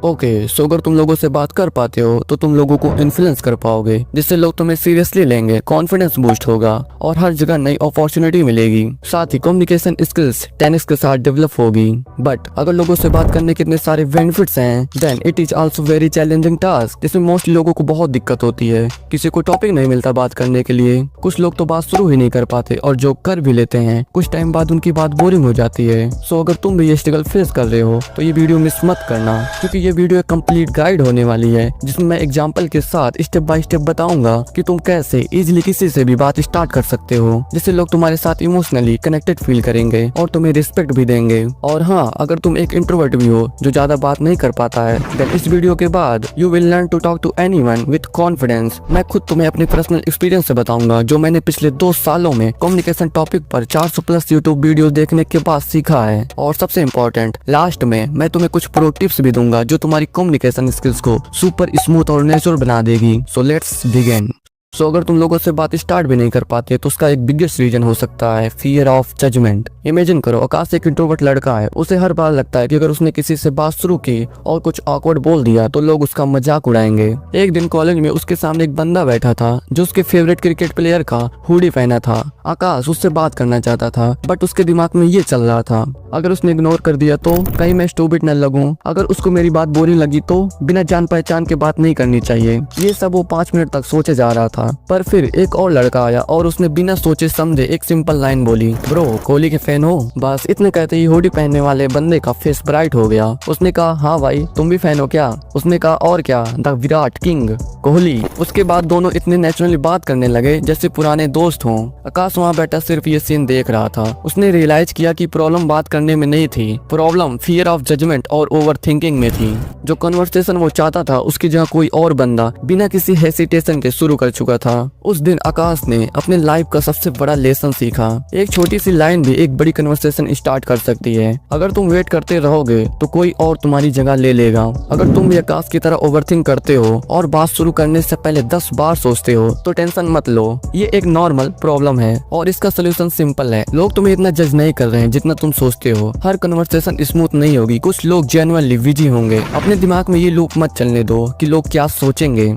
Okay, सो अगर तुम लोगों से बात कर पाते हो तो तुम लोगों को इन्फ्लुएंस कर पाओगे, जिससे लोग तुम्हें सीरियसली लेंगे, कॉन्फिडेंस बूस्ट होगा और हर जगह नई अपॉर्चुनिटी मिलेगी। साथ ही कम्युनिकेशन स्किल्स 10x के साथ डेवलप होगी। बट अगर लोगों से बात करने के इतने सारे बेनिफिट्स हैं, then it is also very challenging task, जिसमें मोस्टली लोगों को बहुत दिक्कत होती है। किसी को टॉपिक नहीं मिलता बात करने के लिए, कुछ लोग तो बात शुरू ही नहीं कर पाते और जो कर भी लेते हैं कुछ टाइम बाद उनकी बात बोरिंग हो जाती है। सो अगर तुम भी ये स्ट्रगल फेस कर रहे हो तो ये वीडियो मिस मत करना, क्योंकि ये वीडियो एक कंप्लीट गाइड होने वाली है, जिसमें मैं एग्जांपल के साथ स्टेप बाय स्टेप बताऊंगा कि तुम कैसे इजीली किसी से भी बात स्टार्ट कर सकते हो, जिससे लोग तुम्हारे साथ इमोशनली कनेक्टेड फील करेंगे और तुम्हें रिस्पेक्ट भी देंगे। और हाँ, अगर तुम एक इंट्रोवर्ट भी हो जो ज्यादा बात नहीं कर पाता है, देन इस वीडियो के बाद you will learn to talk to anyone with confidence. मैं खुद तुम्हें अपने पर्सनल एक्सपीरियंस से बताऊंगा, जो मैंने पिछले 2 सालों में कम्युनिकेशन टॉपिक पर 400 प्लस यूट्यूब वीडियो देखने के बाद सीखा है। और सबसे इम्पोर्टेंट, लास्ट में मैं तुम्हें कुछ प्रो टिप्स भी दूंगा जो तुम्हारी कम्युनिकेशन स्किल्स को सुपर स्मूथ और नेचुरल बना देगी। So let's begin. सो अगर तुम लोगों से बात स्टार्ट भी नहीं कर पाते तो उसका एक बिगेस्ट रीजन हो सकता है फियर ऑफ जजमेंट। इमेजिन करो, आकाश एक इंट्रोवर्ट लड़का है। उसे हर बार लगता है कि अगर उसने किसी से बात शुरू की और कुछ ऑकवर्ड बोल दिया तो लोग उसका मजाक उड़ाएंगे। एक दिन कॉलेज में उसके सामने एक बंदा बैठा था जो उसके फेवरेट क्रिकेट प्लेयर का हुडी पहना था। आकाश उससे बात करना चाहता था, बट उसके दिमाग में ये चल रहा था, अगर उसने इग्नोर कर दिया तो कहीं मैं स्टूपिड न लगूं, अगर उसको मेरी बात बोरिंग लगी तो बिना जान पहचान के बात नहीं करनी चाहिए। ये सब वो 5 मिनट तक सोचे जा रहा था। पर फिर एक और लड़का आया और उसने बिना सोचे समझे एक सिंपल लाइन बोली, ब्रो कोहली के फैन हो? बस इतने कहते ही हुडी पहनने वाले बंदे का फेस ब्राइट हो गया। उसने कहा, हाँ भाई तुम भी फैन हो क्या? उसने कहा, और क्या, द विराट किंग कोहली। उसके बाद दोनों इतने नेचुरली बात करने लगे जैसे पुराने दोस्त हों। आकाश वहाँ बैठा सिर्फ ये सीन देख रहा था। उसने रियलाइज किया कि प्रॉब्लम बात करने में नहीं थी, प्रॉब्लम फियर ऑफ जजमेंट और ओवर थिंकिंग में थी। जो कन्वर्सेशन वो चाहता था उसकी जगह कोई और बंदा बिना किसी हेसिटेशन के शुरू कर चुका था। उस दिन आकाश ने अपने लाइफ का सबसे बड़ा लेसन सीखा। एक छोटी सी लाइन भी एक बड़ी कन्वर्सेशन स्टार्ट कर सकती है। अगर तुम वेट करते रहोगे तो कोई और तुम्हारी जगह ले लेगा। अगर तुम भी आकाश की तरह ओवरथिंक करते हो और बात शुरू करने से पहले 10 बार सोचते हो तो टेंशन मत लो, ये एक नॉर्मल प्रॉब्लम है और इसका सोल्यूशन सिंपल है। लोग तुम्हें इतना जज नहीं कर रहे हैं जितना तुम सोचते हो। हर कन्वर्सेशन स्मूथ नहीं होगी, कुछ लोग जेन्युइनली बिजी होंगे। अपने दिमाग में ये लूप मत चलने दो कि लोग क्या सोचेंगे।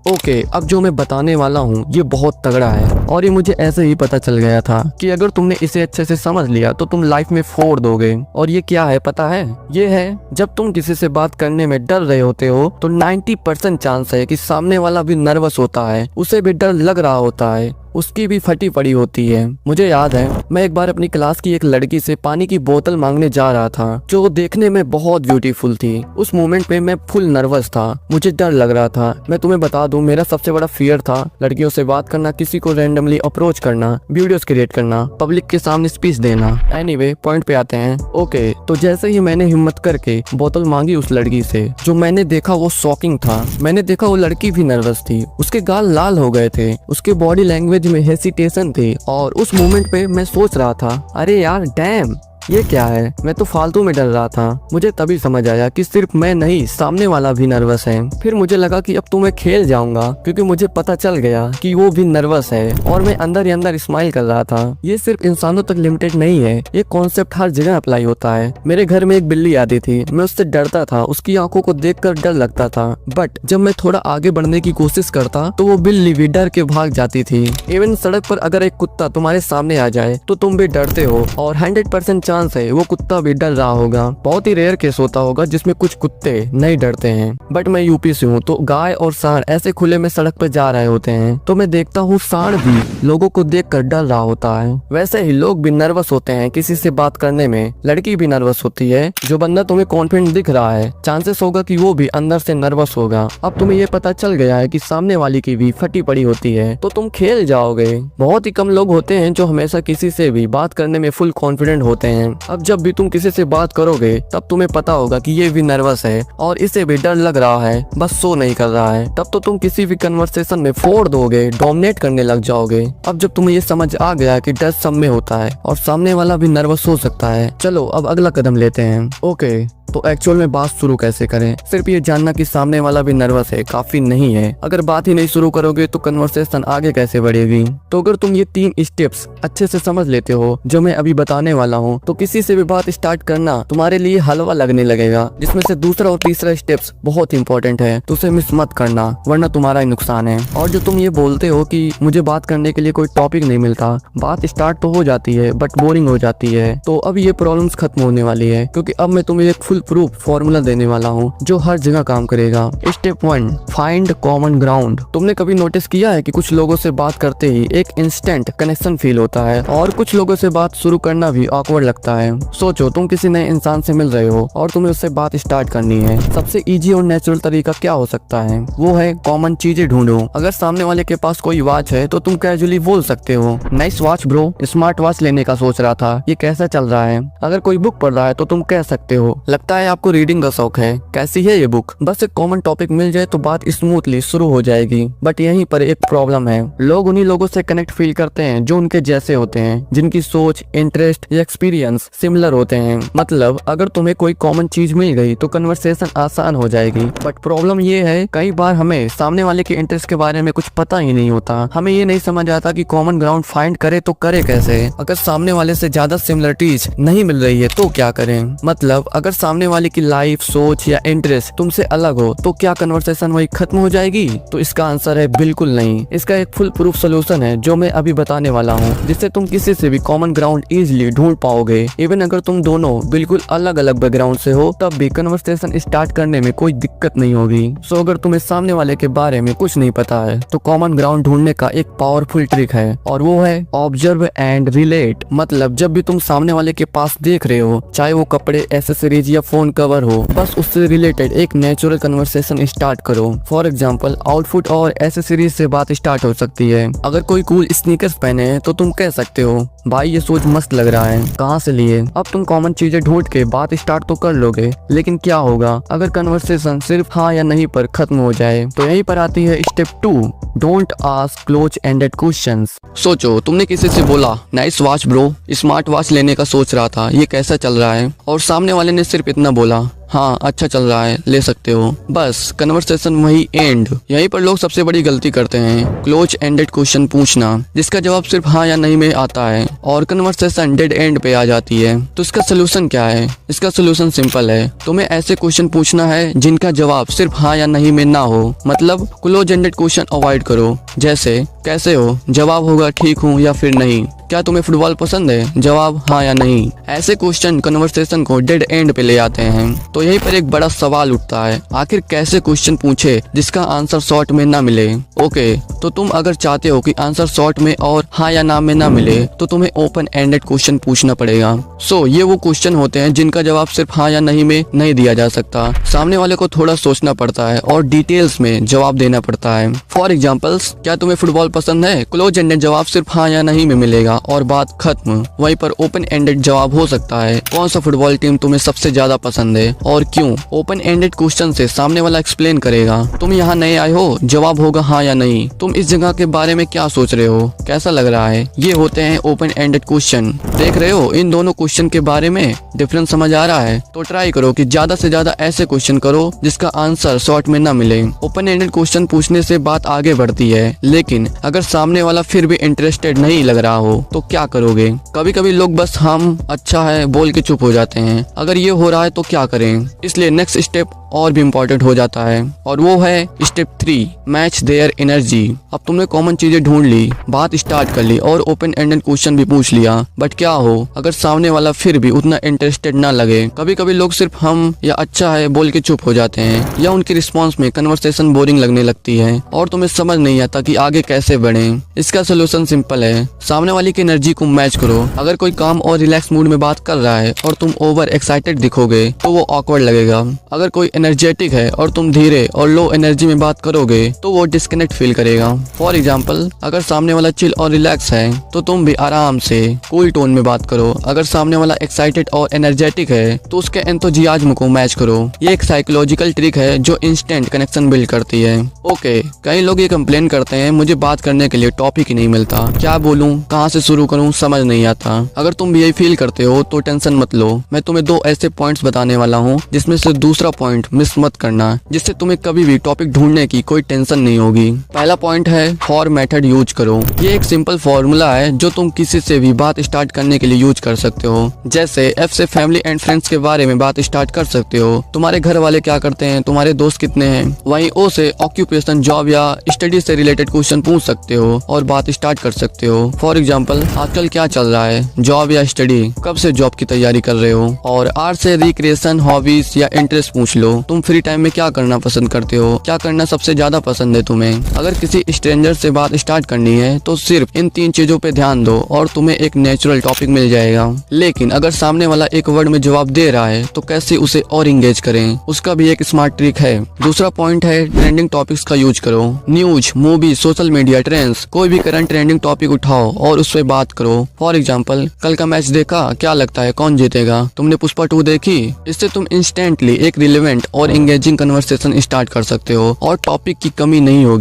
ओके, अब जो मैं बताने वाला हूँ ये बहुत तगड़ा है और ये मुझे ऐसे ही पता चल गया था कि अगर तुमने इसे अच्छे से समझ लिया तो तुम लाइफ में फोड़ दोगे। और ये क्या है पता है? ये है, जब तुम किसी से बात करने में डर रहे होते हो तो 90% चांस है कि सामने वाला भी नर्वस होता है, उसे भी डर लग रहा होता है, उसकी भी फटी पड़ी होती है। मुझे याद है, मैं एक बार अपनी क्लास की एक लड़की से पानी की बोतल मांगने जा रहा था जो देखने में बहुत ब्यूटीफुल थी। उस मोमेंट पे मैं फुल नर्वस था, मुझे डर लग रहा था। मैं तुम्हें बता दूं, मेरा सबसे बड़ा फियर था लड़कियों से बात करना, किसी को रैंडमली अप्रोच करना, वीडियोस क्रिएट करना, पब्लिक के सामने स्पीच देना। एनीवे, पॉइंट पे आते हैं। ओके, तो जैसे ही मैंने हिम्मत करके बोतल मांगी उस लड़की से, जो मैंने देखा वो शॉकिंग था। मैंने देखा वो लड़की भी नर्वस थी, उसके गाल लाल हो गए थे, उसके बॉडी लैंग्वेज में हेसिटेशन थी। और उस मोमेंट पे मैं सोच रहा था, अरे यार डैम, ये क्या है? मैं तो फालतू में डर रहा था। मुझे तभी समझ आया कि सिर्फ मैं नहीं, सामने वाला भी नर्वस है। फिर मुझे लगा कि अब तो मैं खेल जाऊंगा, क्योंकि मुझे पता चल गया कि वो भी नर्वस है। और मैं अंदर ही अंदर स्माइल कर रहा था। ये सिर्फ इंसानों तक लिमिटेड नहीं है, ये कॉन्सेप्ट हर जगह अप्लाई होता है। मेरे घर में एक बिल्ली आती थी, मैं उससे डरता था, उसकी आंखों को देखकर डर लगता था। बट जब मैं थोड़ा आगे बढ़ने की कोशिश करता तो वो बिल्ली भी डर के भाग जाती थी। इवन सड़क पर अगर एक कुत्ता तुम्हारे सामने आ जाए तो तुम भी डरते हो और 100% चांस है वो कुत्ता भी डर रहा होगा। बहुत ही रेयर केस होता होगा जिसमें कुछ कुत्ते नहीं डरते हैं। बट मैं यूपी से हूँ, तो गाय और सांड ऐसे खुले में सड़क पर जा रहे होते हैं तो मैं देखता हूँ सांड भी लोगों को देखकर डर रहा होता है। वैसे ही लोग भी नर्वस होते हैं किसी से बात करने में। लड़की भी नर्वस होती है। जो बंदा तुम्हें कॉन्फिडेंट दिख रहा है, चांसेस होगा कि वो भी अंदर से नर्वस होगा। अब तुम्हें ये पता चल गया है कि सामने वाली की भी फटी पड़ी होती है तो तुम खेल जाओगे। बहुत ही कम लोग होते हैं जो हमेशा किसी से भी बात करने में फुल कॉन्फिडेंट होते हैं। अब जब भी तुम किसी से बात करोगे तब तुम्हें पता होगा कि ये भी नर्वस है और इसे भी डर लग रहा है, बस सो नहीं कर रहा है। तब तो तुम किसी भी कन्वर्सेशन में फोड़ दोगे, डोमिनेट करने लग जाओगे। अब जब तुम्हें ये समझ आ गया कि डर सब में होता है और सामने वाला भी नर्वस हो सकता है, चलो अब अगला कदम लेते हैं। ओके, तो एक्चुअल में बात शुरू कैसे करें। सिर्फ ये जानना कि सामने वाला भी नर्वस है काफी नहीं है। अगर बात ही नहीं शुरू करोगे तो कन्वर्सेशन आगे कैसे बढ़ेगी। तो अगर तुम ये 3 स्टेप्स अच्छे से समझ लेते हो जो मैं अभी बताने वाला हूँ, तो किसी से भी बात स्टार्ट करना तुम्हारे लिए हलवा लगने लगेगा। जिसमें से दूसरा और तीसरा स्टेप्स बहुत इंपॉर्टेंट है, तो उसे मिस मत करना वरना तुम्हारा ही नुकसान है। और जो तुम ये बोलते हो कि मुझे बात करने के लिए कोई टॉपिक नहीं मिलता, बात स्टार्ट तो हो जाती है बट बोरिंग हो जाती है, तो अब ये प्रॉब्लम्स खत्म होने वाली है, क्योंकि अब मैं तुम्हें एक फुल प्रूफ फॉर्मूला देने वाला हूँ जो हर जगह काम करेगा। Step 1, find common ground. तुमने कभी नोटिस किया है कि कुछ लोगों से बात करते ही एक इंस्टेंट कनेक्शन फील होता है और कुछ लोगों से बात शुरू करना भी ऑकवर्ड लगता है। सोचो तुम किसी नए इंसान से मिल रहे हो और तुम्हें उससे बात स्टार्ट करनी है। सबसे इजी और नेचुरल तरीका क्या हो सकता है, वो है कॉमन चीजें ढूंढो। अगर सामने वाले के पास कोई वॉच है तो तुम कैजुअली बोल सकते हो, nice watch bro, smart watch लेने का सोच रहा था, ये कैसा चल रहा है। अगर कोई बुक पढ़ रहा है तो तुम कह सकते हो, लगता है आपको रीडिंग का शौक है, कैसी है ये बुक। बस एक कॉमन टॉपिक मिल जाए तो बात स्मूथली शुरू हो जाएगी। बट यहीं पर एक प्रॉब्लम है, लोग उन्हीं लोगों से कनेक्ट फील करते हैं जो उनके जैसे होते हैं, जिनकी सोच, इंटरेस्ट या एक्सपीरियंस सिमिलर होते हैं। मतलब अगर तुम्हें कोई कॉमन चीज मिल गई तो कन्वर्सेशन आसान हो जाएगी। बट प्रॉब्लम ये है, कई बार हमें सामने वाले के इंटरेस्ट के बारे में कुछ पता ही नहीं होता। हमें ये नहीं समझ आता कि कॉमन ग्राउंड फाइंड करे तो करे कैसे। अगर सामने वाले से ज्यादा सिमिलरिटीज नहीं मिल रही है तो क्या करें। मतलब अगर सामने वाले की लाइफ, सोच या इंटरेस्ट तुमसे अलग हो तो क्या कन्वर्सेशन वही खत्म हो जाएगी। तो इसका आंसर है बिल्कुल नहीं। इसका एक फुल प्रूफ सोल्यूशन है जो मैं अभी बताने वाला हूँ, जिससे तुम किसी से भी कॉमन ग्राउंड इजिली ढूंढ पाओगे। इवन अगर तुम दोनों बिल्कुल अलग अलग बैकग्राउंड से हो तब भी कन्वर्सेशन स्टार्ट करने में कोई दिक्कत नहीं होगी। सो अगर तुम्हें सामने वाले के बारे में कुछ नहीं पता है तो कॉमन ग्राउंड ढूंढने का एक पावरफुल ट्रिक है और वो है ऑब्जर्व एंड रिलेट। मतलब जब भी तुम सामने वाले के पास देख रहे हो, चाहे वो कपड़े, एक्सेसरीज या फोन कवर हो, बस उससे रिलेटेड एक नेचुरल कन्वर्सेशन स्टार्ट करो। फॉर एग्जांपल आउटफिट और एक्सेसरीज से बात स्टार्ट हो सकती है। अगर कोई कूल स्नीकर्स पहने हैं तो तुम कह सकते हो, भाई ये शूज मस्त लग रहा है, कहाँ से लिए। अब तुम कॉमन चीजें ढूंढ के बात स्टार्ट तो कर लोगे, लेकिन क्या होगा अगर कन्वर्सेशन सिर्फ हाँ या नहीं पर खत्म हो जाए। तो यहीं पर आती है step 2, don't ask close ended questions. सोचो तुमने किसी से बोला, nice watch bro, smart watch लेने का सोच रहा था, ये कैसा चल रहा है। और सामने वाले ने सिर्फ इतना बोला, हाँ अच्छा चल रहा है, ले सकते हो। बस कन्वर्सेशन वही एंड। यहीं पर लोग सबसे बड़ी गलती करते हैं, क्लोज एंडेड क्वेश्चन पूछना जिसका जवाब सिर्फ हाँ या नहीं में आता है और कन्वर्सेशन डेड एंड पे आ जाती है। तो इसका सोल्यूशन क्या है। इसका सोल्यूशन सिंपल है, तुम्हें ऐसे क्वेश्चन पूछना है जिनका जवाब सिर्फ हाँ या नहीं में ना हो। मतलब क्लोज एंडेड क्वेश्चन अवॉइड करो, जैसे कैसे हो, जवाब होगा ठीक हूँ या फिर नहीं। क्या तुम्हें फुटबॉल पसंद है, जवाब हाँ या नहीं। ऐसे क्वेश्चन कन्वर्सेशन को डेड एंड पे ले आते हैं। तो यहीं पर एक बड़ा सवाल उठता है, आखिर कैसे क्वेश्चन पूछे जिसका आंसर शॉर्ट में ना मिले। ओके, तो तुम अगर चाहते हो कि आंसर शॉर्ट में और हाँ या ना में ना मिले तो तुम्हें ओपन एंडेड क्वेश्चन पूछना पड़ेगा। सो ये वो क्वेश्चन होते हैं जिनका जवाब सिर्फ हाँ या नहीं में नहीं दिया जा सकता। सामने वाले को थोड़ा सोचना पड़ता है और डिटेल्स में जवाब देना पड़ता है। फॉर एग्जाम्पल्स, क्या तुम्हें फुटबॉल पसंद है, क्लोज एंडेड जवाब सिर्फ हाँ या नहीं में मिलेगा और बात खत्म। वहीं पर ओपन एंडेड जवाब हो सकता है, कौन सा फुटबॉल टीम तुम्हें सबसे ज्यादा पसंद है और क्यों। ओपन एंडेड क्वेश्चन से सामने वाला एक्सप्लेन करेगा, तुम यहाँ नए आए हो, जवाब होगा हाँ या नहीं। तुम इस जगह के बारे में क्या सोच रहे हो, कैसा लग रहा है। ये होते हैं ओपन एंडेड क्वेश्चन। देख रहे हो इन दोनों क्वेश्चन के बारे में डिफरेंस समझ आ रहा है। तो ट्राई करो कि ज्यादा से ज्यादा ऐसे क्वेश्चन करो जिसका आंसर शॉर्ट में ना मिले। ओपन एंडेड क्वेश्चन पूछने से बात आगे बढ़ती है, लेकिन अगर सामने वाला फिर भी इंटरेस्टेड नहीं लग रहा हो तो क्या करोगे। कभी कभी लोग बस हम अच्छा है बोल के चुप हो जाते हैं। अगर ये हो रहा है तो क्या करें। इसलिए नेक्स्ट स्टेप और भी इम्पोर्टेंट हो जाता है और वो है स्टेप 3, मैच देयर एनर्जी। अब तुमने कॉमन चीजें ढूंढ ली, बात स्टार्ट कर ली और ओपन एंडेड क्वेश्चन भी पूछ लिया, बट क्या हो अगर सामने वाला फिर भी उतना इंटरेस्टेड ना लगे। कभी कभी लोग सिर्फ हम या अच्छा है बोल के चुप हो जाते हैं या उनके रिस्पॉन्स में कन्वर्सेशन बोरिंग लगने लगती है और तुम्हें समझ नहीं आता कि आगे कैसे बढ़े। इसका सोल्यूशन सिंपल है, सामने वाले की एनर्जी को मैच करो। अगर कोई काम और रिलैक्स मूड में बात कर रहा है और तुम ओवर एक्साइटेड दिखोगे तो वो ऑकवर्ड लगेगा। अगर कोई एनर्जेटिक है और तुम धीरे और लो एनर्जी में बात करोगे तो वो डिस्कनेक्ट फील करेगा। फॉर एग्जाम्पल, अगर सामने वाला चिल और रिलैक्स है तो तुम भी आराम से कूल टोन में बात करो। अगर सामने वाला एक्साइटेड और एनर्जेटिक है तो उसके एंथुजियाज्म को मैच करो। ये एक साइकोलॉजिकल ट्रिक है जो इंस्टेंट कनेक्शन बिल्ड करती है। ओके, कई लोग ये कंप्लेन करते हैं मुझे बात करने के लिए टॉपिक ही नहीं मिलता, क्या बोलूं, कहां से शुरू करूं, समझ नहीं आता। अगर तुम भी यही फील करते हो तो टेंशन मत लो, मैं तुम्हें 2 ऐसे पॉइंट्स बताने वाला हूं जिसमें से दूसरा पॉइंट मिस मत करना, जिससे तुम्हें कभी भी टॉपिक ढूंढने की कोई टेंशन नहीं होगी। पहला पॉइंट है फॉर मेथड यूज करो। ये एक सिंपल फॉर्मूला है जो तुम किसी से भी बात स्टार्ट करने के लिए यूज कर सकते हो। जैसे एफ से फैमिली एंड फ्रेंड्स के बारे में बात स्टार्ट कर सकते हो, तुम्हारे घर वाले क्या करते हैं, तुम्हारे दोस्त कितने हैं। वहीं ओ से ऑक्यूपेशन, जॉब या स्टडी से रिलेटेड क्वेश्चन पूछ सकते हो और बात स्टार्ट कर सकते हो। फॉर एग्जाम्पल, आजकल क्या चल रहा है, जॉब या स्टडी, कब से जॉब की तैयारी कर रहे हो। और आर से रिक्रिएशन, हॉबीज या इंटरेस्ट पूछ लो, तुम फ्री टाइम में क्या करना पसंद करते हो, क्या करना सबसे ज्यादा पसंद है तुम्हें। अगर किसी स्ट्रेंजर से बात स्टार्ट करनी है तो सिर्फ इन 3 चीजों पे ध्यान दो और तुम्हें एक नेचुरल टॉपिक मिल जाएगा। लेकिन अगर सामने वाला एक वर्ड में जवाब दे रहा है तो कैसे उसे और इंगेज करें, उसका भी एक स्मार्ट ट्रिक है। दूसरा पॉइंट है ट्रेंडिंग टॉपिक्स का यूज करो। News, movie, social media trends, कोई भी करंट ट्रेंडिंग टॉपिक उठाओ और उस पर बात करो। फॉर एग्जाम्पल, कल का मैच देखा, क्या लगता है कौन जीतेगा, तुमने पुष्पा 2 देखी। इससे तुम इंस्टेंटली एक रिलेवेंट और इंगेजिंग कन्वर्सेशन स्टार्ट कर सकते हो और टॉपिक की कमी नहीं होगी।